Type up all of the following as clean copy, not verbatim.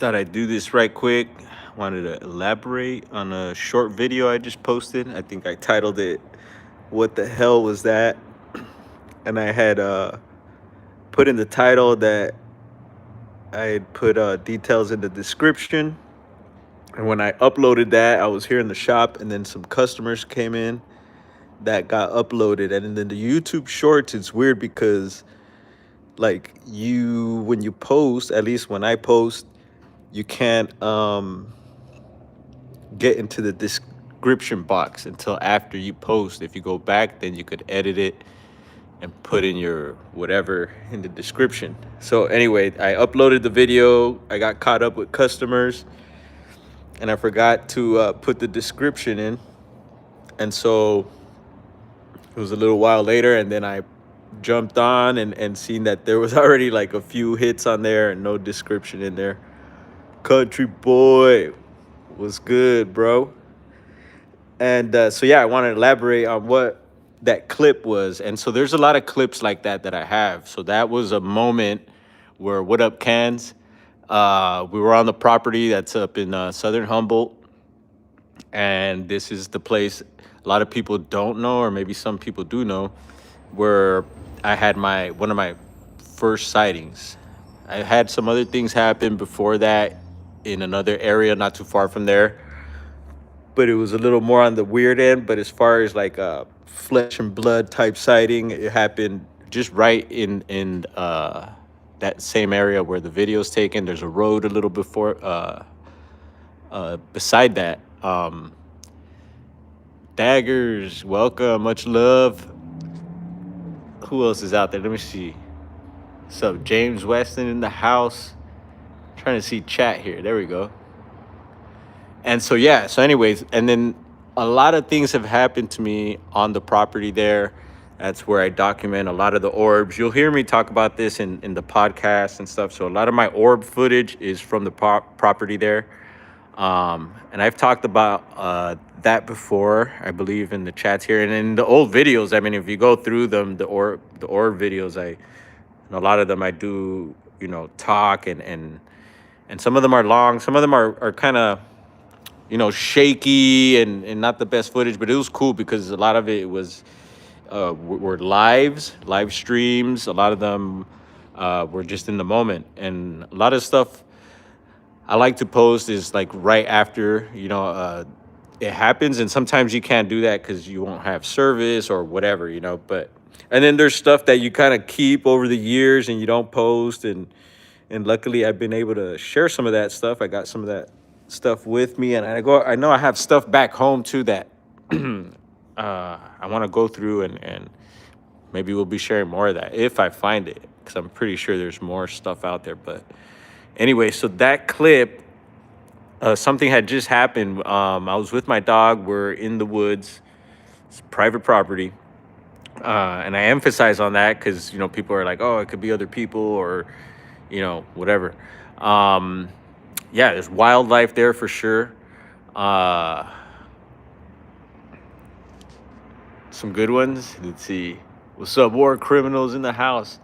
Thought I'd do this right quick. Wanted to elaborate on a short video I just posted. I think I titled it "What the hell was that?" And I had put in the title that I had put details in the description. And when I uploaded that, I was here in the shop, and then some customers came in that got uploaded. And then the YouTube Shorts, it's weird because like when you post, at least when I post, you can't get into the description box until after you post. If you go back, then you could edit it and put in your whatever in the description. So anyway, I uploaded the video. I got caught up with customers, and I forgot to put the description in. And so it was a little while later, and then I jumped on and seen that there was already like a few hits on there and no description in there. Country boy was good, bro. And so yeah, I want to elaborate on what that clip was. And so there's a lot of clips like that I have. So that was a moment where What Up Cans? We were on the property that's up in Southern Humboldt, and this is the place a lot of people don't know, or maybe some people do know, where I had my one of my first sightings. I had some other things happen before that in another area not too far from there, but it was a little more on the weird end. But as far as like a flesh and blood type sighting, it happened just right in that same area where the video's taken. There's a road a little before beside that. Daggers, welcome, much love. Who else is out there? Let me see. What's up, James Weston in the house? Trying to see chat here. There we go. And so yeah, so anyways, and then a lot of things have happened to me on the property there. That's where I document a lot of the orbs. You'll hear me talk about this in the podcast and stuff. So a lot of my orb footage is from the property there. And I've talked about that before, I believe, in the chats here and in the old videos. I mean, if you go through them, the orb videos, a lot of them I do, talk and some of them are long, some of them are kind of shaky and not the best footage, but it was cool because a lot of it was were live streams. A lot of them were just in the moment, and a lot of stuff I like to post is like right after it happens, and sometimes you can't do that because you won't have service or whatever, But and then there's stuff that you kind of keep over the years and you don't post, and luckily I've been able to share some of that stuff. I got some of that stuff with me, and I know I have stuff back home too that I want to go through, and maybe we'll be sharing more of that if I find it, because I'm pretty sure there's more stuff out there. But anyway, so that clip, something had just happened. I was with my dog. We're in the woods. It's private property. And I emphasize on that because, people are like, oh, it could be other people or, whatever. Yeah, there's wildlife there for sure. Uh, some good ones. Let's see. What's up, war criminals in the house?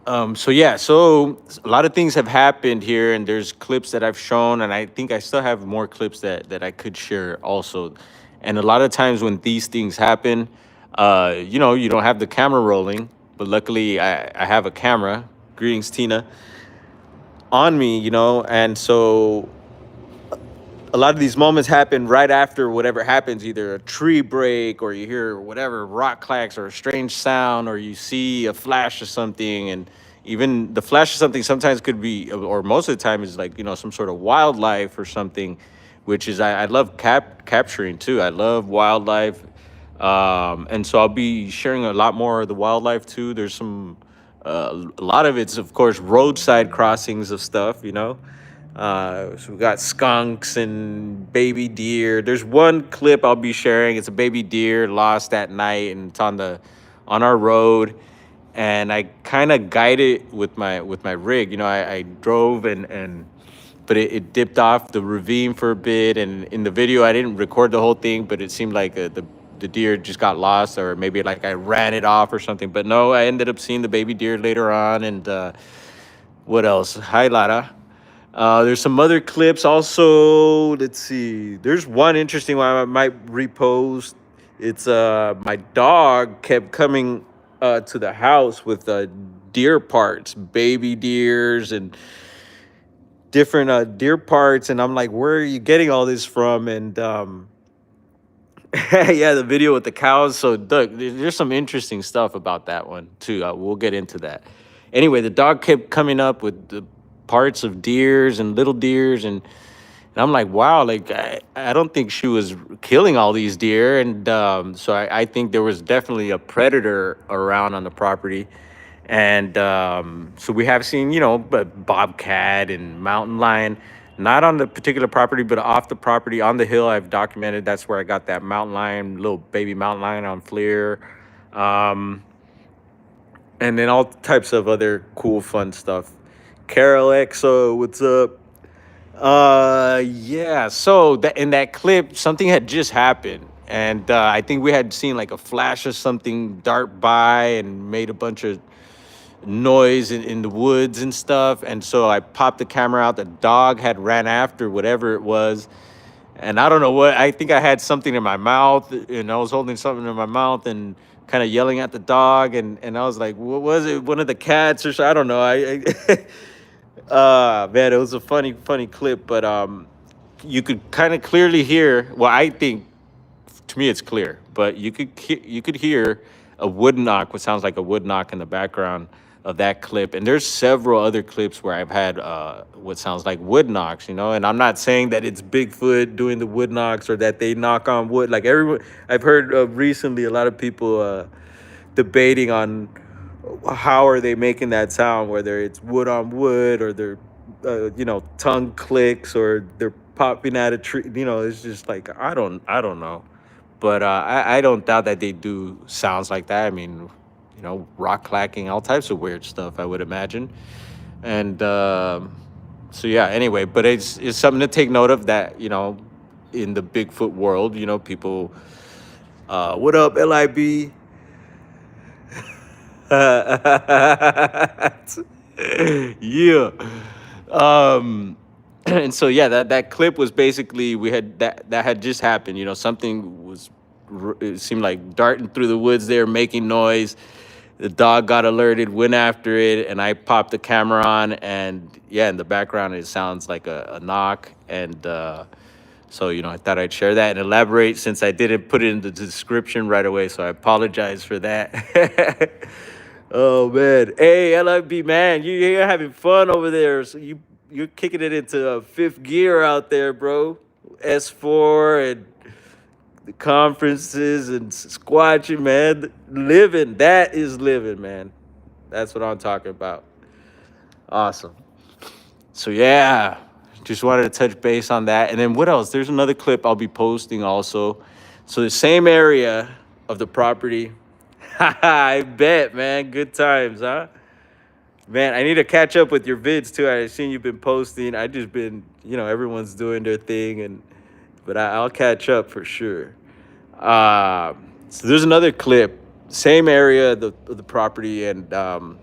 So yeah, so a lot of things have happened here, and there's clips that I've shown, and I think I still have more clips that I could share also. And a lot of times when these things happen, you don't have the camera rolling, but luckily I have a camera. Greetings, Tina, on me, and so a lot of these moments happen right after whatever happens, either a tree break or you hear whatever rock clacks or a strange sound or you see a flash of something. And even the flash of something sometimes could be, or most of the time is like, some sort of wildlife or something, which is I love capturing too. I love wildlife. And so I'll be sharing a lot more of the wildlife too. There's a lot of it's, of course, roadside crossings of stuff, so we got skunks and baby deer. There's one clip I'll be sharing. It's a baby deer lost at night, and it's on our road. And I kind of guided with my rig. I drove and but it dipped off the ravine for a bit. And in the video, I didn't record the whole thing, but it seemed like the deer just got lost, or maybe like I ran it off or something. But no, I ended up seeing the baby deer later on. And what else? Hi, Lara. There's some other clips also. Let's see. There's one interesting one I might repost. It's my dog kept coming to the house with deer parts, baby deers and different deer parts, and I'm like, where are you getting all this from? And yeah, the video with the cows. So, Doug, there's some interesting stuff about that one too. We'll get into that. Anyway, the dog kept coming up with the parts of deers and little deers, and I'm like, wow, like I don't think she was killing all these deer, and so I think there was definitely a predator around on the property, and so we have seen, bobcat and mountain lion, not on the particular property, but off the property on the hill. I've documented that's where I got that mountain lion, little baby mountain lion on FLIR, um, and then all types of other cool, fun stuff. Carol XO, what's up? Yeah. So that in that clip, something had just happened, and I think we had seen like a flash of something dart by and made a bunch of noise in the woods and stuff. And so I popped the camera out. The dog had ran after whatever it was, and I don't know what. I think I had something in my mouth, and I was holding something in my mouth and kind of yelling at the dog, and I was like, "What was it? One of the cats or so?" I don't know. I man, it was a funny clip, but you could kind of clearly hear. Well, I think to me it's clear, but you could hear a wood knock, what sounds like a wood knock in the background of that clip. And there's several other clips where I've had what sounds like wood knocks, and I'm not saying that it's Bigfoot doing the wood knocks or that they knock on wood. Like everyone, I've heard recently a lot of people debating on how are they making that sound, whether it's wood on wood or their tongue clicks or they're popping at a tree. It's just like I don't know, but I don't doubt that they do sounds like that. I mean, rock clacking, all types of weird stuff, I would imagine. And so yeah, anyway, but it's something to take note of, that in the Bigfoot world, people, what up, LIB? Yeah. Um, and so yeah, that clip was basically, we had that had just happened. Something was, it seemed like darting through the woods there, making noise. The dog got alerted, went after it, and I popped the camera on, and yeah, in the background it sounds like a knock, and so I thought I'd share that and elaborate, since I didn't put it in the description right away. So I apologize for that. Oh man, hey LIB man, you're having fun over there. So you're kicking it into fifth gear out there, bro. S4 and the conferences and squatching, man. Living, that is living, man. That's what I'm talking about. Awesome. So yeah, just wanted to touch base on that. And then what else? There's another clip I'll be posting also. So the same area of the property. I bet, man. Good times, huh? Man, I need to catch up with your vids too. I've seen you've been posting. I just been, everyone's doing their thing, but I'll catch up for sure. So there's another clip, same area of the property, and so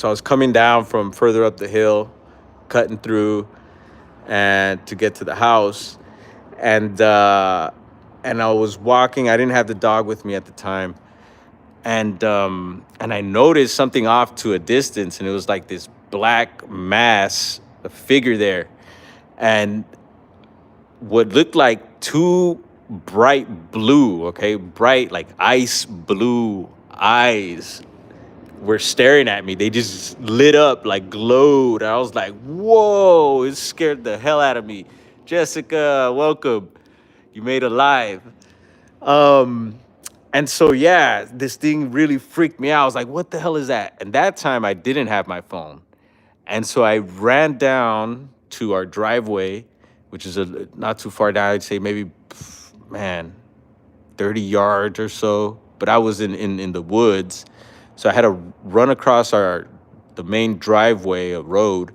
I was coming down from further up the hill, cutting through, and to get to the house, and I was walking. I didn't have the dog with me at the time, and I noticed something off to a distance, and it was like this black mass, a figure there, and what looked like two bright blue, okay, bright like ice blue eyes were staring at me. They just lit up, like glowed. I was like, whoa, it scared the hell out of me. Jessica, welcome. You made it live. Um, and so yeah, this thing really freaked me out. I was like, what the hell is that? And that time I didn't have my phone. And so I ran down to our driveway, which is not too far down. I'd say maybe, man, 30 yards or so. But I was in the woods. So I had to run across the main driveway, a road,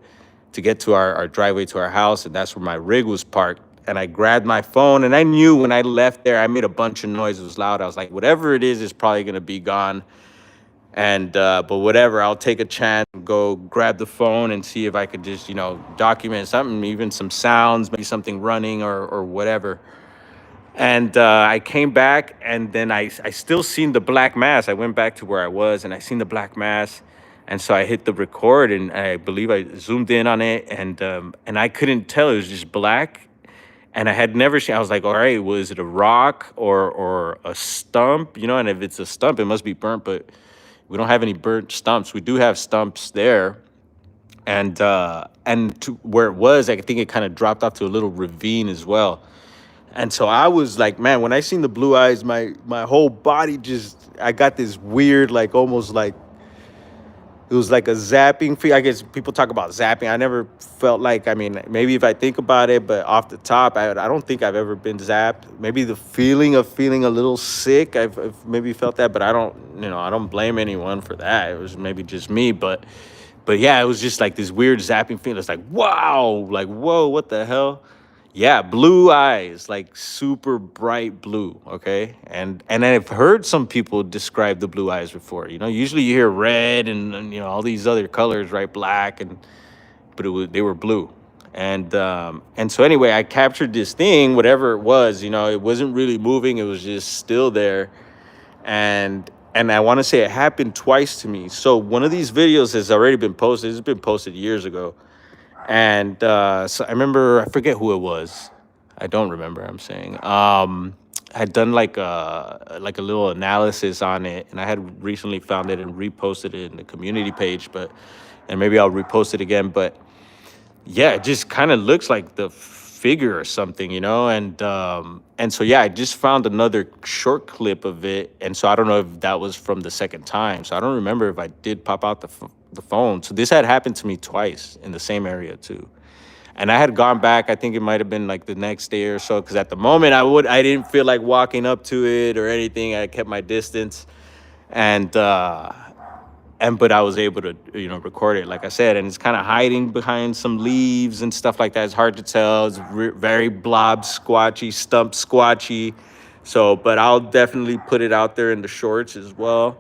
to get to our driveway to our house. And that's where my rig was parked. And I grabbed my phone, and I knew when I left there, I made a bunch of noise. It was loud. I was like, whatever it is probably going to be gone. And but whatever, I'll take a chance, go grab the phone and see if I could just document something, even some sounds, maybe something running or whatever. And I came back, and then I still seen the black mass. I went back to where I was, and I seen the black mass, and so I hit the record, and I believe I zoomed in on it, and I couldn't tell. It was just black, and I had never seen. I was like, all right, was it a rock or a stump? And if it's a stump, it must be burnt, but we don't have any burnt stumps. We do have stumps there, and to where it was, I think it kind of dropped off to a little ravine as well. And so I was like, man, when I seen the blue eyes, my whole body just, I got this weird, like almost like it was like a zapping feel. I guess people talk about zapping. I never felt like, I mean, maybe if I think about it, but off the top, I don't think I've ever been zapped. Maybe the feeling of feeling a little sick, I've maybe felt that, but I don't blame anyone for that. It was maybe just me, but yeah, it was just like this weird zapping feeling. It's like, wow, like, whoa, what the hell? Yeah, blue eyes, like super bright blue. Okay, and I've heard some people describe the blue eyes before. Usually you hear red and all these other colors, right? Black, but they were blue. And so anyway, I captured this thing, whatever it was. It wasn't really moving. It was just still there, and I want to say it happened twice to me. So one of these videos has already been posted. It's been posted years ago, and so I remember, I forget who it was. I don't remember. I'm saying I had done like a little analysis on it, and I had recently found it and reposted it in the community page. And maybe I'll repost it again. But yeah, it just kind of looks like the figure or something, and so yeah, I just found another short clip of it, and so I don't know if that was from the second time. So I don't remember if I did pop out the phone. So this had happened to me twice in the same area too, and I had gone back. I think it might have been like the next day or so, because at the moment I didn't feel like walking up to it or anything. I kept my distance, and but I was able to record it, like I said, and it's kind of hiding behind some leaves and stuff like that. It's hard to tell. It's very blob squatchy, stump squatchy. So, but I'll definitely put it out there in the shorts as well,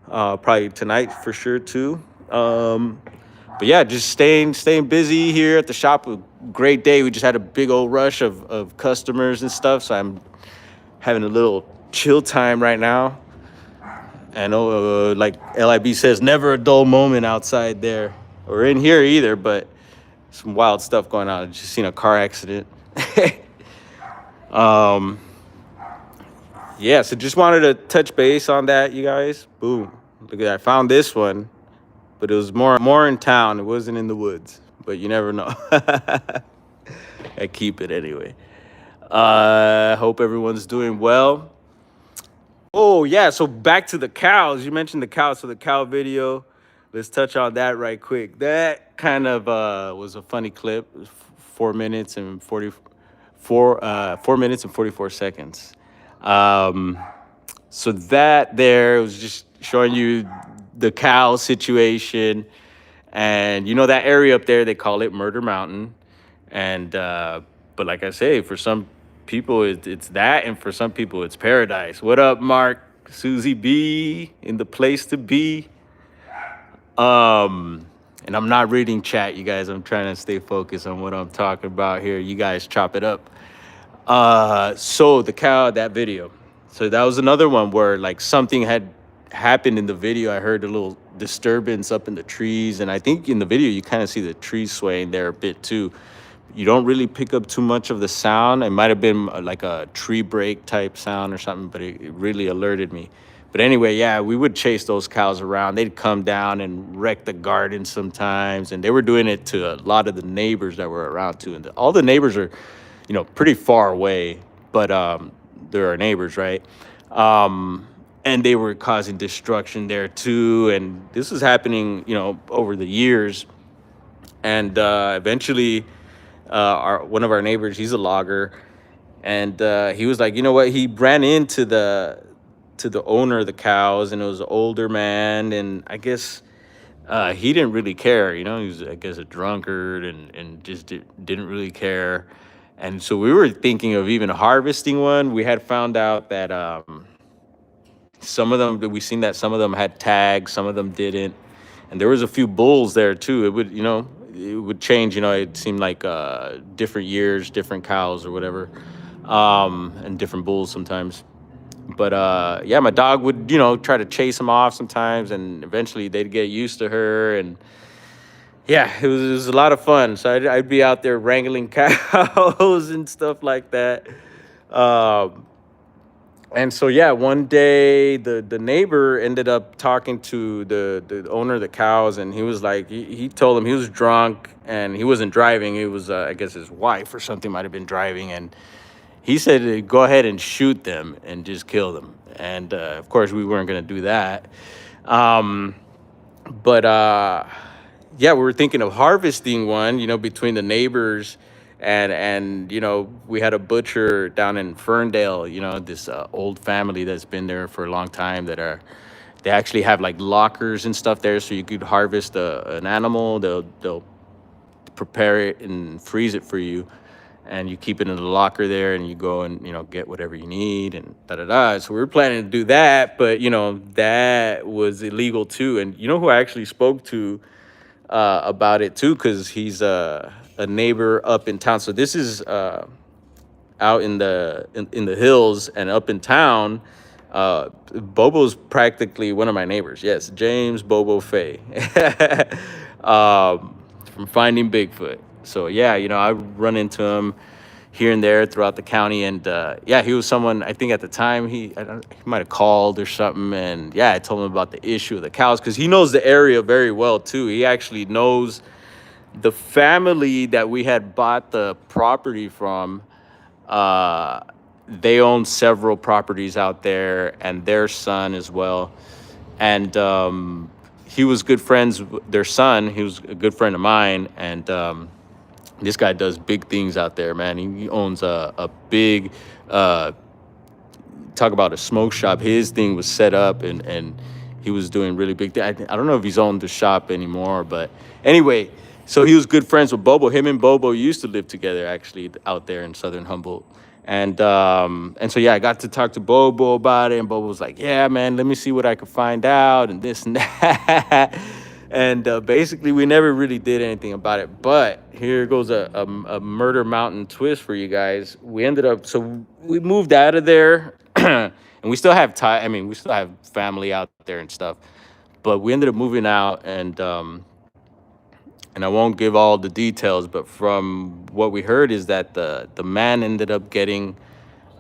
probably tonight for sure too. But yeah, just staying busy here at the shop. A great day. We just had a big old rush of customers and stuff, so I'm having a little chill time right now. I know, like LIB says, never a dull moment outside there or in here either, but some wild stuff going on. I just seen a car accident. um, yeah, so just wanted to touch base on that, you guys. Boom. Look at that. I found this one, but it was more in town. It wasn't in the woods, but you never know. I keep it anyway. Hope everyone's doing well. Oh, yeah. So back to the cows. You mentioned the cows. So the cow video, let's touch on that right quick. That kind of was a funny clip. It was 4 minutes and 44 seconds. So that there was just showing you the cow situation. And that area up there, they call it Murder Mountain. And but like I say, for some people it's that, and for some people it's paradise. What up, Mark? Susie B in the place to be. And I'm not reading chat, you guys. I'm trying to stay focused on what I'm talking about here. You guys chop it up. So the cow, that video. So that was another one where like something had happened in the video. I heard a little disturbance up in the trees, and I think in the video you kind of see the trees swaying there a bit too. You don't really pick up too much of the sound. It might have been like a tree break type sound or something, but it really alerted me. But anyway, yeah, we would chase those cows around. They'd come down and wreck the garden sometimes, and they were doing it to a lot of the neighbors that were around too. And all the neighbors are, pretty far away, but they're our neighbors, right? And they were causing destruction there too. And this was happening, over the years. And eventually, one of our neighbors, he's a logger, and he was like, you know what? He ran into the owner of the cows, and it was an older man, and I guess he didn't really care. He was, I guess, a drunkard, and just didn't really care. And so we were thinking of even harvesting one. We had found out that Some of them we seen that some of them had tags, some of them didn't, and there was a few bulls there too. It would, it would change. It seemed like different years, different cows or whatever, and different bulls sometimes. But yeah, my dog would, try to chase them off sometimes, and eventually they'd get used to her, and yeah, it was a lot of fun. So I'd be out there wrangling cows and stuff like that. Um, and so yeah, one day the neighbor ended up talking to the owner of the cows, and he was like, he told him he was drunk and he wasn't driving. It was I guess his wife or something might have been driving, and he said to go ahead and shoot them and just kill them. And of course, we weren't gonna do that. Um, but yeah, we were thinking of harvesting one, between the neighbors, and we had a butcher down in Ferndale, this old family that's been there for a long time, they actually have like lockers and stuff there, so you could harvest an animal. They'll prepare it and freeze it for you, and you keep it in the locker there, and you go and get whatever you need, and da da da. So we were planning to do that, but that was illegal too. And you know who I actually spoke to about it too, because he's a neighbor up in town. So this is out in the hills and up in town. Bobo's practically one of my neighbors. Yes, James Bobo Fay, from Finding Bigfoot. So yeah, I run into him here and there throughout the county, and yeah, he was someone, I think at the time he might have called or something, and yeah, I told him about the issue of the cows because he knows the area very well too. He actually knows the family that we had bought the property from. uh, they own several properties out there, and their son as well. And he was good friends with their son. He was a good friend of mine, and this guy does big things out there, man. He owns a big, uh, talk about a smoke shop. His thing was set up, and he was doing really big things. I don't know if he's owned the shop anymore, but anyway, so he was good friends with Bobo. Him and Bobo used to live together actually out there in Southern Humboldt. And so yeah, I got to talk to Bobo about it, and Bobo was like, "Yeah, man, let me see what I could find out, and this and that." And basically, we never really did anything about it. But here goes a Murder Mountain twist for you guys. We ended up, so we moved out of there, and we still have time. I mean, we still have family out there and stuff. But we ended up moving out, and I won't give all the details, but from what we heard is that the man ended up getting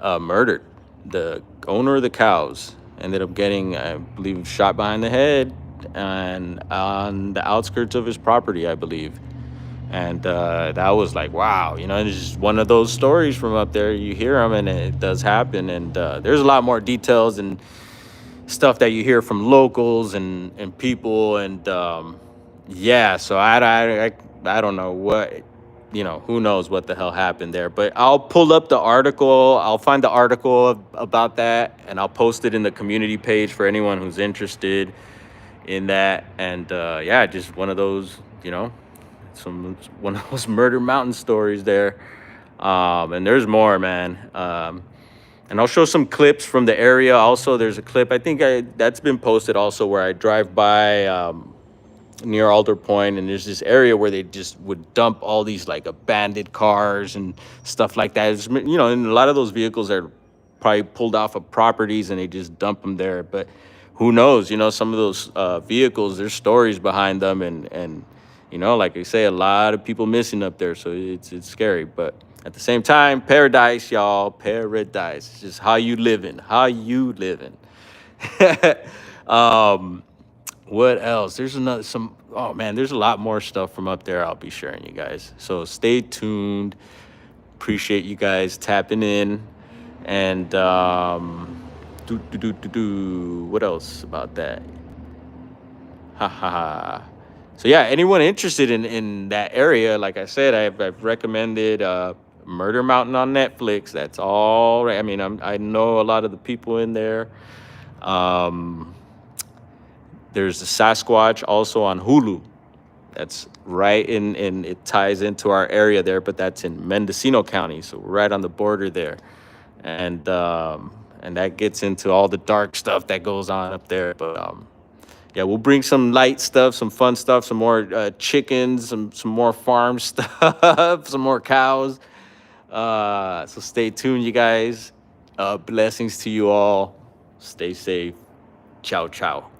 murdered. The owner of the cows ended up getting, I believe, shot behind the head and on the outskirts of his property, I believe. And that was like, wow, it's just one of those stories from up there. You hear them, and it does happen. And there's a lot more details and stuff that you hear from locals and people. And yeah, so I don't know what, who knows what the hell happened there. But I'll pull up the article. I'll find the article about that, and I'll post it in the community page for anyone who's interested in that. And yeah, just one of those, some one of those Murder Mountain stories there. And there's more, man. And I'll show some clips from the area. Also, there's a clip I think that's been posted also where I drive by near Alder Point, and there's this area where they just would dump all these like abandoned cars and stuff like that. And a lot of those vehicles are probably pulled off of properties, and they just dump them there. But who knows? Some of those vehicles, there's stories behind them, and like I say, a lot of people missing up there, so it's scary. But at the same time, paradise, y'all, paradise. It's just how you living. um, what else? There's another some. Oh man, there's a lot more stuff from up there. I'll be sharing you guys. So stay tuned. Appreciate you guys tapping in, and what else about that? Ha ha ha. So yeah, anyone interested in that area, like I said, I've recommended Murder Mountain on Netflix. That's all right. I mean, I know a lot of the people in there. Um, there's the Sasquatch also on Hulu. That's right in it ties into our area there, but that's in Mendocino County, so we're right on the border there. And and that gets into all the dark stuff that goes on up there. But yeah, we'll bring some light stuff, some fun stuff, some more chickens, some more farm stuff, some more cows. So stay tuned, you guys. Blessings to you all. Stay safe. Ciao, ciao.